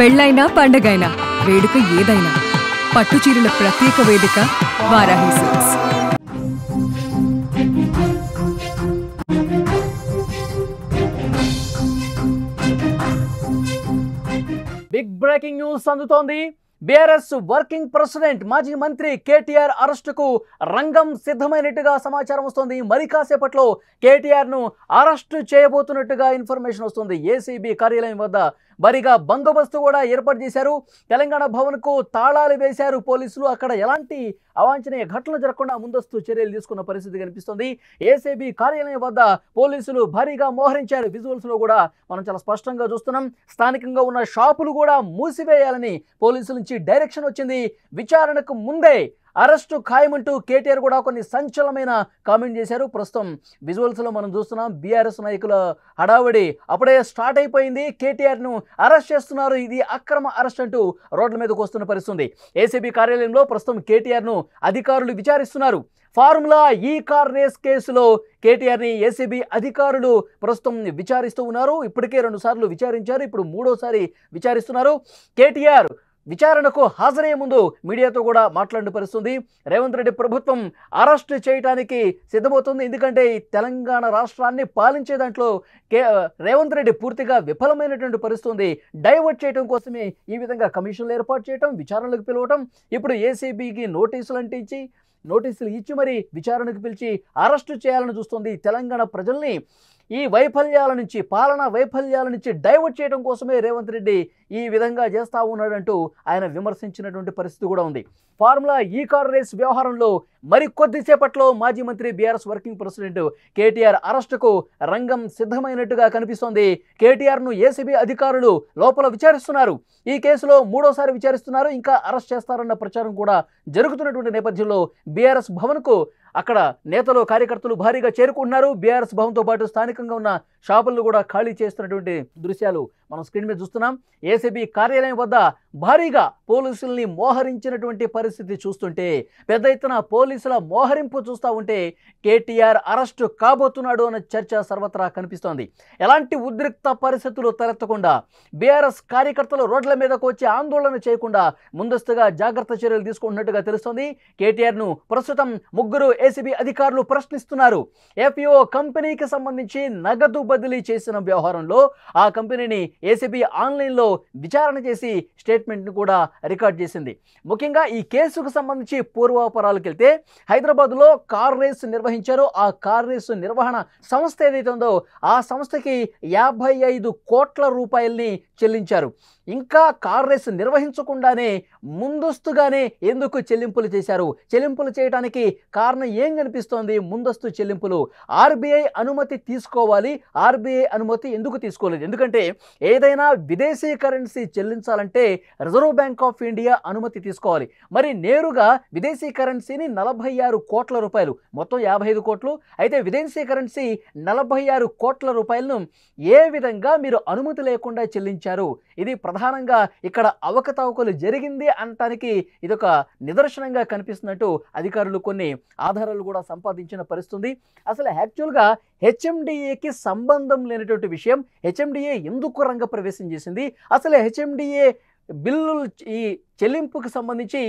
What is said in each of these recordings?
పెళ్ళైనా పండగైనా వేడుక ఏదైనా పట్టుచీరల ప్రత్యేక వేదిక Varahi silks. Big breaking news అందుతోంది. బీఆర్ఎస్ వర్కింగ్ ప్రెసిడెంట్ మాజీ మంత్రి కేటీఆర్ అరెస్టుకు రంగం సిద్ధమైనట్టుగా సమాచారం వస్తుంది. మరి కాసేపట్లో కేటీఆర్ ను అరెస్టు చేయబోతున్నట్టుగా ఇన్ఫర్మేషన్ వస్తుంది. ఏసీబీ కార్యాలయం వద్ద భారీగా బందోబస్తు కూడా ఏర్పాటు చేశారు. తెలంగాణ భవన్కు తాళాలు వేశారు పోలీసులు. అక్కడ ఎలాంటి అవాంఛనీయ ఘటనలు జరగకుండా ముందస్తు చర్యలు తీసుకున్న పరిస్థితి కనిపిస్తుంది. ఏసీబీ కార్యాలయం వద్ద పోలీసులు భారీగా మోహరించారు. విజువల్స్ లో కూడా మనం చాలా స్పష్టంగా చూస్తున్నాం. స్థానికంగా ఉన్న షాపులు కూడా మూసివేయాలని పోలీసుల నుంచి డైరెక్షన్ వచ్చింది. విచారణకు ముందే అరెస్టు ఖాయమంటూ కేటీఆర్ కూడా కొన్ని సంచలనమైన కామెంట్ చేశారు. ప్రస్తుతం విజువల్స్లో మనం చూస్తున్నాం. బీఆర్ఎస్ నాయకుల హడావడి అప్పుడే స్టార్ట్ అయిపోయింది. కేటీఆర్ను అరెస్ట్ చేస్తున్నారు, ఇది అక్రమ అరెస్ట్ అంటూ రోడ్ల మీదకు వస్తున్న పరిస్థితుంది. ఏసీబీ కార్యాలయంలో ప్రస్తుతం కేటీఆర్ను అధికారులు విచారిస్తున్నారు. ఫార్ములా ఈ కార్ రేస్ కేసులో కేటీఆర్ని ఏసీబీ అధికారులు ప్రస్తుతం విచారిస్తూ ఉన్నారు. ఇప్పటికే 2 సార్లు విచారించారు, ఇప్పుడు 3వసారి విచారిస్తున్నారు. కేటీఆర్ విచారణకు హాజరయ్యే ముందు మీడియాతో కూడా మాట్లాడిన పరిస్థితుంది. రేవంత్ రెడ్డి ప్రభుత్వం అరెస్ట్ చేయడానికి సిద్ధమవుతుంది. ఎందుకంటే ఈ తెలంగాణ రాష్ట్రాన్ని పాలించే దాంట్లో రేవంత్ రెడ్డి పూర్తిగా విఫలమైనటువంటి పరిస్థితుంది. డైవర్ట్ చేయడం కోసమే ఈ విధంగా కమిషన్లు ఏర్పాటు చేయడం, విచారణలకు పిలవటం, ఇప్పుడు ఏసీబీకి నోటీసులు ఇచ్చి మరి విచారణకు పిలిచి అరెస్టు చేయాలని చూస్తుంది. తెలంగాణ ప్రజల్ని ఈ వైఫల్యాల నుంచి, పాలనా వైఫల్యాల నుంచి డైవర్ట్ చేయడం కోసమే రేవంత్ రెడ్డి ఈ విధంగా చేస్తూ ఉన్నాడంటూ ఆయన విమర్శించినటువంటి పరిస్థితి కూడా ఉంది. ఫార్ములా ఈ కార్ రేస్ వ్యవహారంలో మరి కొద్దిసేపట్లో మాజీ మంత్రి బీఆర్ఎస్ వర్కింగ్ ప్రెసిడెంట్ కేటీఆర్ అరెస్టుకు రంగం సిద్ధమైనట్టుగా కనిపిస్తోంది. కేటీఆర్ను ఏసీబీ అధికారులు లోపల విచారిస్తున్నారు. ఈ కేసులో 3వసారి విచారిస్తున్నారు. ఇంకా అరెస్ట్ చేస్తారన్న ప్రచారం కూడా జరుగుతున్నటువంటి నేపథ్యంలో బీఆర్ఎస్ భవన్కు అక్కడ నేతలు, కార్యకర్తలు భారీగా చేరుకుంటున్నారు. బీఆర్ఎస్ భవన్తో పాటు స్థానికంగా ఉన్న షాపులను కూడా ఖాళీ చేస్తున్నటువంటి దృశ్యాలు మనం స్క్రీన్ మీద చూస్తున్నాం. ఏసీబీ కార్యాలయం వద్ద భారీగా పోలీసుల్ని మోహరించినటువంటి పరిస్థితి చూస్తుంటే, పెద్ద ఎత్తున పోలీసుల మోహరింపు చూస్తూ ఉంటే కేటీఆర్ అరెస్టు కాబోతున్నాడు అన్న చర్చ సర్వత్రా కనిపిస్తోంది. ఎలాంటి ఉద్రిక్త పరిస్థితులు తలెత్తకుండా, బీఆర్ఎస్ కార్యకర్తలు రోడ్ల మీదకు వచ్చి ఆందోళన చేయకుండా ముందస్తుగా జాగ్రత్త చర్యలు తీసుకుంటున్నట్టుగా తెలుస్తోంది. కేటీఆర్ను ప్రస్తుతం 3 ఏసీబీ అధికారులు ప్రశ్నిస్తున్నారు. ఎఫ్ఈఓ కంపెనీకి సంబంధించి నగదు బదిలీ చేసిన వ్యవహారంలో ఆ కంపెనీని ఏసీబీ ఆన్లైన్లో విచారణ చేసి స్టేట్మెంట్ను కూడా రికార్డ్ చేసింది. ముఖ్యంగా ఈ కేసుకు సంబంధించి పూర్వాపరాలకు వెళ్తే హైదరాబాద్లో కార్ రేసు నిర్వహించారు. ఆ కార్ రేసు నిర్వహణ సంస్థ ఏదైతే ఉందో ఆ సంస్థకి 55 కోట్ల రూపాయల్ని చెల్లించారు. ఇంకా కార్ రేసు నిర్వహించకుండానే ముందస్తుగానే ఎందుకు చెల్లింపులు చేశారు? చెల్లింపులు చేయడానికి కారణం ఏం కనిపిస్తోంది? ముందస్తు చెల్లింపులు ఆర్బీఐ అనుమతి తీసుకోవాలి. ఆర్బీఐ అనుమతి ఎందుకు తీసుకోలేదు? ఎందుకంటే ఏదైనా విదేశీ కరెన్సీ చెల్లించాలంటే రిజర్వ్ బ్యాంక్ ఆఫ్ ఇండియా అనుమతి తీసుకోవాలి. మరి నేరుగా విదేశీ కరెన్సీని 46 కోట్ల రూపాయలు, మొత్తం 55 కోట్లు అయితే విదేశీ కరెన్సీ 46 కోట్ల రూపాయలను ఏ విధంగా మీరు అనుమతి లేకుండా చెల్లించారు? ఇది ప్రధానంగా ఇక్కడ అవకతవకలు జరిగింది అనటానికి ఇదొక నిదర్శనంగా కనిపిస్తున్నట్టు అధికారులు కొన్ని ఆధారాలు కూడా సంపాదించిన పరిస్థితుంది. అసలు యాక్చువల్గా హెచ్ఎండిఏకి సంబంధం లేనటువంటి విషయం హెచ్ఎండిఏ ఎందుకు రంగప్రవేశం చేసింది? అసలు హెచ్ఎండిఏ బిల్లులు ఈ చెల్లింపుకు సంబంధించి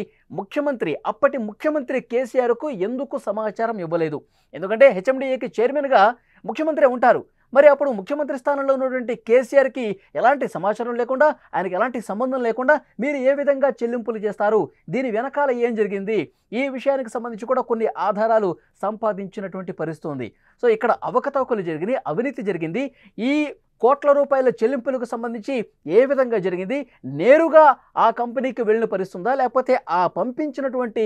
అప్పటి ముఖ్యమంత్రి కేసీఆర్కు ఎందుకు సమాచారం ఇవ్వలేదు? ఎందుకంటే హెచ్ఎండిఏకి చైర్మన్గా ముఖ్యమంత్రి ఉంటారు. మరి అప్పుడు ముఖ్యమంత్రి స్థానంలో ఉన్నటువంటి కేసీఆర్కి ఎలాంటి సమాచారం లేకుండా, ఆయనకి ఎలాంటి సంబంధం లేకుండా మీరు ఏ విధంగా చెల్లింపులు చేస్తారు? దీని వెనకాల ఏం జరిగింది? ఈ విషయానికి సంబంధించి కూడా కొన్ని ఆధారాలు సంపాదించినటువంటి పరిస్థితి ఉంది. సో ఇక్కడ అవకతవకలు జరిగినాయి, అవినీతి జరిగింది. ఈ కోట్ల రూపాయల చెల్లింపులకు సంబంధించి ఏ విధంగా జరిగింది? నేరుగా ఆ కంపెనీకి వెళ్ళిన పరిస్థితుందా, లేకపోతే ఆ పంపించినటువంటి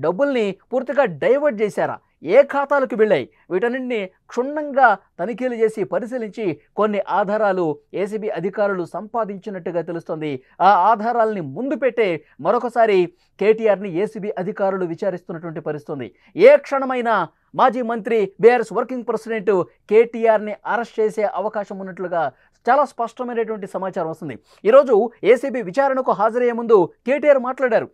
డబ్బుల్ని పూర్తిగా డైవర్ట్ చేశారా? ఏ ఖాతాలకు వెళ్ళాయి? వీటన్నింటినీ క్షుణ్ణంగా తనిఖీలు చేసి పరిశీలించి కొన్ని ఆధారాలు ఏసీబీ అధికారులు సంపాదించినట్టుగా తెలుస్తుంది. ఆ ఆధారాలని ముందు పెట్టే మరొకసారి కేటీఆర్ని ఏసీబీ అధికారులు విచారిస్తున్నటువంటి పరిస్థితుంది. ఏ క్షణమైనా మాజీ మంత్రి బీఆర్ఎస్ వర్కింగ్ ప్రెసిడెంట్ కేటీఆర్ని అరెస్ట్ చేసే అవకాశం ఉన్నట్లుగా చాలా స్పష్టమైనటువంటి సమాచారం వస్తుంది. ఈరోజు ఏసీబీ విచారణకు హాజరయ్యే ముందు కేటీఆర్ మాట్లాడారు.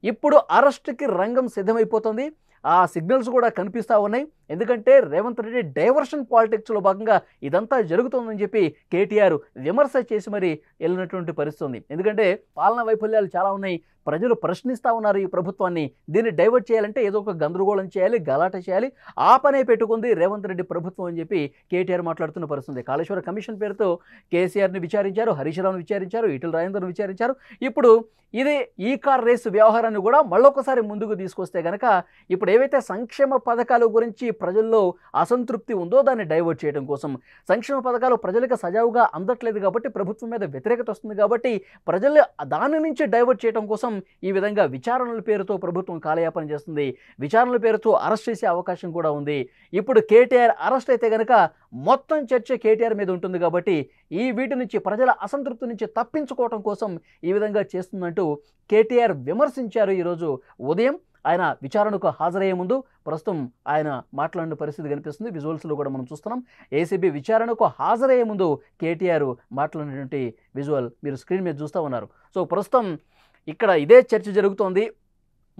ఇప్పుడు అరెస్టుకి రంగం సిద్ధమైపోతుంది. ఆ సిగ్నల్స్ కూడా కనిపిస్తూ ఉన్నాయి. ఎందుకంటే రేవంత్ రెడ్డి డైవర్షన్ పాలిటిక్స్లో భాగంగా ఇదంతా జరుగుతుందని చెప్పి కేటీఆర్ విమర్శ చేసి మరి వెళ్ళినటువంటి పరిస్థితి ఉంది. ఎందుకంటే పాలనా వైఫల్యాలు చాలా ఉన్నాయి, ప్రజలు ప్రశ్నిస్తూ ఉన్నారు ఈ ప్రభుత్వాన్ని, దీన్ని డైవర్ట్ చేయాలంటే ఏదో ఒక గందరగోళం చేయాలి, గలాట చేయాలి, ఆ పనే పెట్టుకుంది రేవంత్ రెడ్డి ప్రభుత్వం అని చెప్పి కేటీఆర్ మాట్లాడుతున్న పరిస్థితి. కాళేశ్వర కమిషన్ పేరుతో కేసీఆర్ని విచారించారు, హరీష్ రావుని విచారించారు, ఈటెల రాజేందర్ని విచారించారు. ఇప్పుడు ఇది ఈ కార్ రేసు వ్యవహారాన్ని కూడా మళ్ళొకసారి ముందుకు తీసుకొస్తే కనుక ఇప్పుడు ఏవైతే సంక్షేమ పథకాల గురించి ప్రజల్లో అసంతృప్తి ఉందో దాన్ని డైవర్ట్ చేయడం కోసం, సంక్షేమ పథకాలు ప్రజలకు సజావుగా అందట్లేదు కాబట్టి ప్రభుత్వం మీద వ్యతిరేకత వస్తుంది కాబట్టి ప్రజలు దాని నుంచి డైవర్ట్ చేయడం కోసం ఈ విధంగా విచారణల పేరుతో ప్రభుత్వం కాలయాపన చేస్తుంది. విచారణల పేరుతో అరెస్ట్ చేసే అవకాశం కూడా ఉంది. ఇప్పుడు కేటీఆర్ అరెస్ట్ అయితే కనుక మొత్తం చర్చ కేటీఆర్ మీద ఉంటుంది కాబట్టి ఈ వీటి నుంచి ప్రజల అసంతృప్తి నుంచి తప్పించుకోవడం కోసం ఈ విధంగా చేస్తుందంటూ కేటీఆర్ విమర్శించారు. ఈరోజు ఉదయం ఆయన విచారణకు హాజరయ్యే ముందు ప్రస్తుతం ఆయన మాట్లాడిన పరిస్థితి కనిపిస్తుంది. విజువల్స్లో కూడా మనం చూస్తున్నాం. ఏసీబీ విచారణకు హాజరయ్యే ముందు కేటీఆర్ మాట్లాడినటువంటి విజువల్ మీరు స్క్రీన్ మీద చూస్తూ ఉన్నారు. సో ప్రస్తుతం ఇక్కడ ఇదే చర్చ జరుగుతోంది.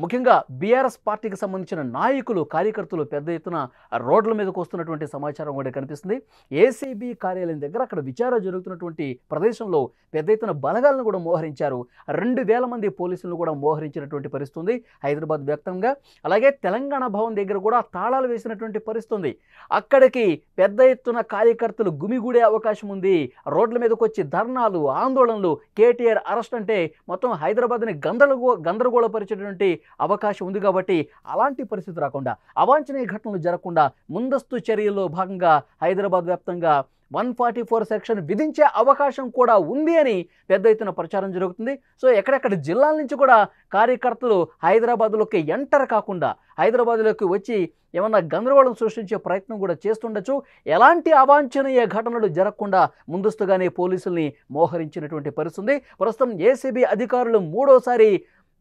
ముఖ్యంగా బీఆర్ఎస్ పార్టీకి సంబంధించిన నాయకులు, కార్యకర్తలు పెద్ద ఎత్తున రోడ్ల మీదకు వస్తున్నటువంటి సమాచారం కూడా కనిపిస్తుంది. ఏసీబీ కార్యాలయం దగ్గర అక్కడ విచారణ జరుగుతున్నటువంటి ప్రదేశంలో పెద్ద ఎత్తున బలగాలను కూడా మోహరించారు. 2000 మంది పోలీసులను కూడా మోహరించినటువంటి పరిస్థితి ఉంది హైదరాబాద్ వ్యాప్తంగా. అలాగే తెలంగాణ భవన్ దగ్గర కూడా తాళాలు వేసినటువంటి పరిస్థితి ఉంది. అక్కడికి పెద్ద ఎత్తున కార్యకర్తలు గుమిగూడే అవకాశం ఉంది. రోడ్ల మీదకి వచ్చి ధర్నాలు, ఆందోళనలు, కేటీఆర్ అరెస్ట్ అంటే మొత్తం హైదరాబాద్ని గందరగోళపరిచేటువంటి అవకాశం ఉంది. కాబట్టి అలాంటి పరిస్థితి రాకుండా, అవాంఛనీయ ఘటనలు జరగకుండా ముందస్తు చర్యల్లో భాగంగా హైదరాబాద్ వ్యాప్తంగా 144 సెక్షన్ విధించే అవకాశం కూడా ఉంది అని పెద్ద ఎత్తున ప్రచారం జరుగుతుంది. సో ఎక్కడెక్కడ జిల్లాల నుంచి కూడా కార్యకర్తలు హైదరాబాద్లోకి ఎంటర్ కాకుండా, హైదరాబాద్లోకి వచ్చి ఏమన్నా గందరగోళం సృష్టించే ప్రయత్నం కూడా చేస్తుండొచ్చు. ఎలాంటి అవాంఛనీయ ఘటనలు జరగకుండా ముందస్తుగానే పోలీసుల్ని మోహరించినటువంటి పరిస్థితి. ప్రస్తుతం ఏసీబీ అధికారులు మూడోసారి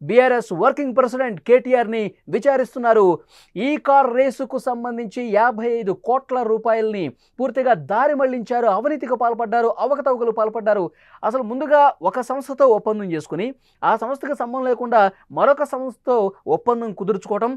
బీఆర్ఎస్ వర్కింగ్ ప్రెసిడెంట్ కేటీఆర్ని విచారిస్తున్నారు. ఈ కార్ రేసుకు సంబంధించి 55 కోట్ల రూపాయలని పూర్తిగా దారి మళ్లించారు, అవినీతికి పాల్పడ్డారు, అవకతవకలు పాల్పడ్డారు. అసలు ముందుగా ఒక సంస్థతో ఒప్పందం చేసుకుని ఆ సంస్థకు సంబంధం లేకుండా మరొక సంస్థతో ఒప్పందం కుదుర్చుకోవటం,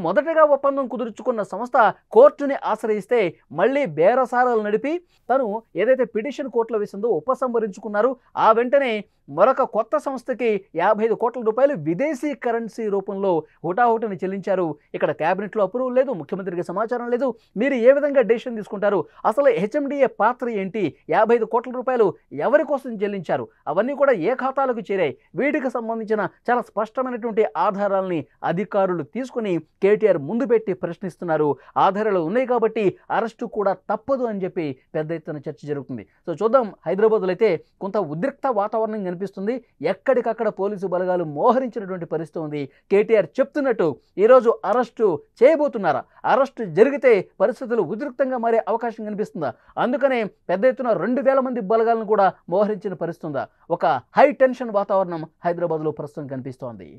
మొదటగా ఒప్పందం కుదుర్చుకున్న సంస్థ కోర్టుని ఆశ్రయిస్తే మళ్ళీ బేరసారాలు నడిపి తను ఏదైతే పిటిషన్ కోర్టులో వేసిందో ఉపసంహరించుకున్నారు. ఆ వెంటనే మరొక కొత్త సంస్థకి 55 కోట్ల రూపాయలు విదేశీ కరెన్సీ రూపంలో హుటాహుటిని చెల్లించారు. ఇక్కడ క్యాబినెట్లో అప్రూవల్ లేదు, ముఖ్యమంత్రికి సమాచారం లేదు. మీరు ఏ విధంగా డెసిషన్ తీసుకుంటారు? అసలు హెచ్ఎండిఏ పాత్ర ఏంటి? 55 కోట్ల రూపాయలు ఎవరి కోసం చెల్లించారు? అవన్నీ కూడా ఏ ఖాతాలకు చేరాయి? వీటికి సంబంధించిన చాలా స్పష్టమైనటువంటి ఆధారాలని అధికారులు తీసుకుని కేటీఆర్ ముందు పెట్టి ప్రశ్నిస్తున్నారు. ఆధారాలు ఉన్నాయి కాబట్టి అరెస్టు కూడా తప్పదు అని చెప్పి పెద్ద ఎత్తున చర్చ జరుగుతుంది. సో చూద్దాం. హైదరాబాద్లో అయితే కొంత ఉద్రిక్త వాతావరణం కనిపిస్తుంది. ఎక్కడికక్కడ పోలీసు బలగాలు మోహరించినటువంటి పరిస్థితి ఉంది. కేటీఆర్ చెప్తున్నట్టు ఈరోజు అరెస్టు చేయబోతున్నారా? అరెస్టు జరిగితే పరిస్థితులు ఉద్రిక్తంగా మారే అవకాశం కనిపిస్తుందా? అందుకనే పెద్ద ఎత్తున 2000 మంది బలగాలను కూడా మోహరించిన పరిస్థితి ఉందా? ఒక హై టెన్షన్ వాతావరణం హైదరాబాద్లో ప్రస్తుతం కనిపిస్తోంది.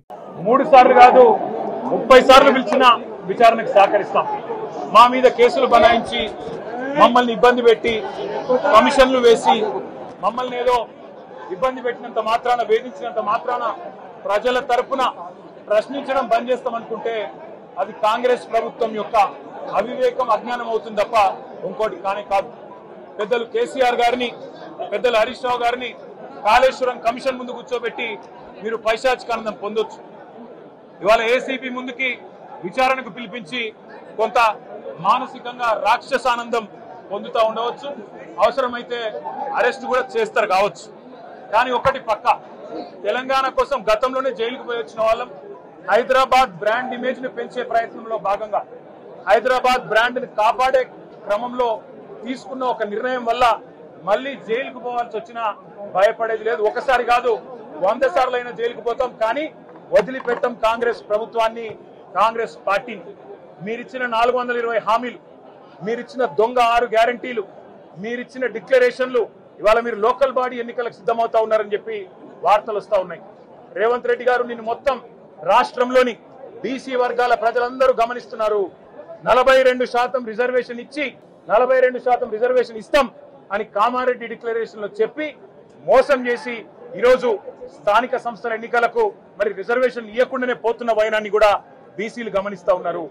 3 సార్లు కాదు 30 సార్లు పిలిచిన విచారణకు సహకరిస్తాం. మా మీద కేసులు బనాయించి మమ్మల్ని ఇబ్బంది పెట్టి కమిషన్లు వేసి మమ్మల్ని ఏదో ఇబ్బంది పెట్టినంత మాత్రాన, వేధించినంత మాత్రాన ప్రజల తరపున ప్రశ్నించడం బంద్ చేస్తామనుకుంటే అది కాంగ్రెస్ ప్రభుత్వం యొక్క అవివేకం, అజ్ఞానం అవుతుంది తప్ప ఇంకోటి కానే కాదు. పెద్దలు కేసీఆర్ గారిని, పెద్దలు హరీష్ రావు గారిని కాళేశ్వరం కమిషన్ ముందు కూర్చోబెట్టి మీరు పైశాచికానందం పొందొచ్చు. ఇవాళ ఏసీబీ ముందుకి విచారణకు పిలిపించి కొంత మానసికంగా రాక్షసానందం పొందుతూ ఉండవచ్చు. అవసరమైతే అరెస్ట్ కూడా చేస్తారు కావచ్చు. కానీ ఒకటి పక్క, తెలంగాణ కోసం గతంలోనే జైలుకు పోయి వచ్చిన వాళ్ళం. హైదరాబాద్ బ్రాండ్ ఇమేజ్ ని పెంచే ప్రయత్నంలో భాగంగా, హైదరాబాద్ బ్రాండ్ ని కాపాడే క్రమంలో తీసుకున్న ఒక నిర్ణయం వల్ల మళ్ళీ జైలుకు పోవాల్సి వచ్చినా భయపడేది లేదు. ఒకసారి కాదు 100 సార్లు అయినా జైలుకు పోతాం, కానీ వదిలిపెట్టం కాంగ్రెస్ ప్రభుత్వాన్ని, కాంగ్రెస్ పార్టీని. మీరిచ్చిన 420 హామీలు, మీరిచ్చిన దొంగ 6 గ్యారంటీలు, మీరిచ్చిన డిక్లరేషన్లు, ఇవాళ మీరు లోకల్ బాడీ ఎన్నికలకు సిద్ధమవుతా ఉన్నారని చెప్పి వార్తలు వస్తా ఉన్నాయి. రేవంత్ రెడ్డి గారు నిన్ను మొత్తం రాష్ట్రంలోని బీసీ వర్గాల ప్రజలందరూ గమనిస్తున్నారు. 42% రిజర్వేషన్ ఇచ్చి 42% రిజర్వేషన్ ఇస్తాం అని కామారెడ్డి డిక్లరేషన్ లో చెప్పి మోసం చేసి ఈరోజు స్థానిక సంస్థల ఎన్నికలకు మరి రిజర్వేషన్ ఇవ్వకుండానే పోతున్న వైనాన్ని కూడా బీసీలు గమనిస్తా ఉన్నారు.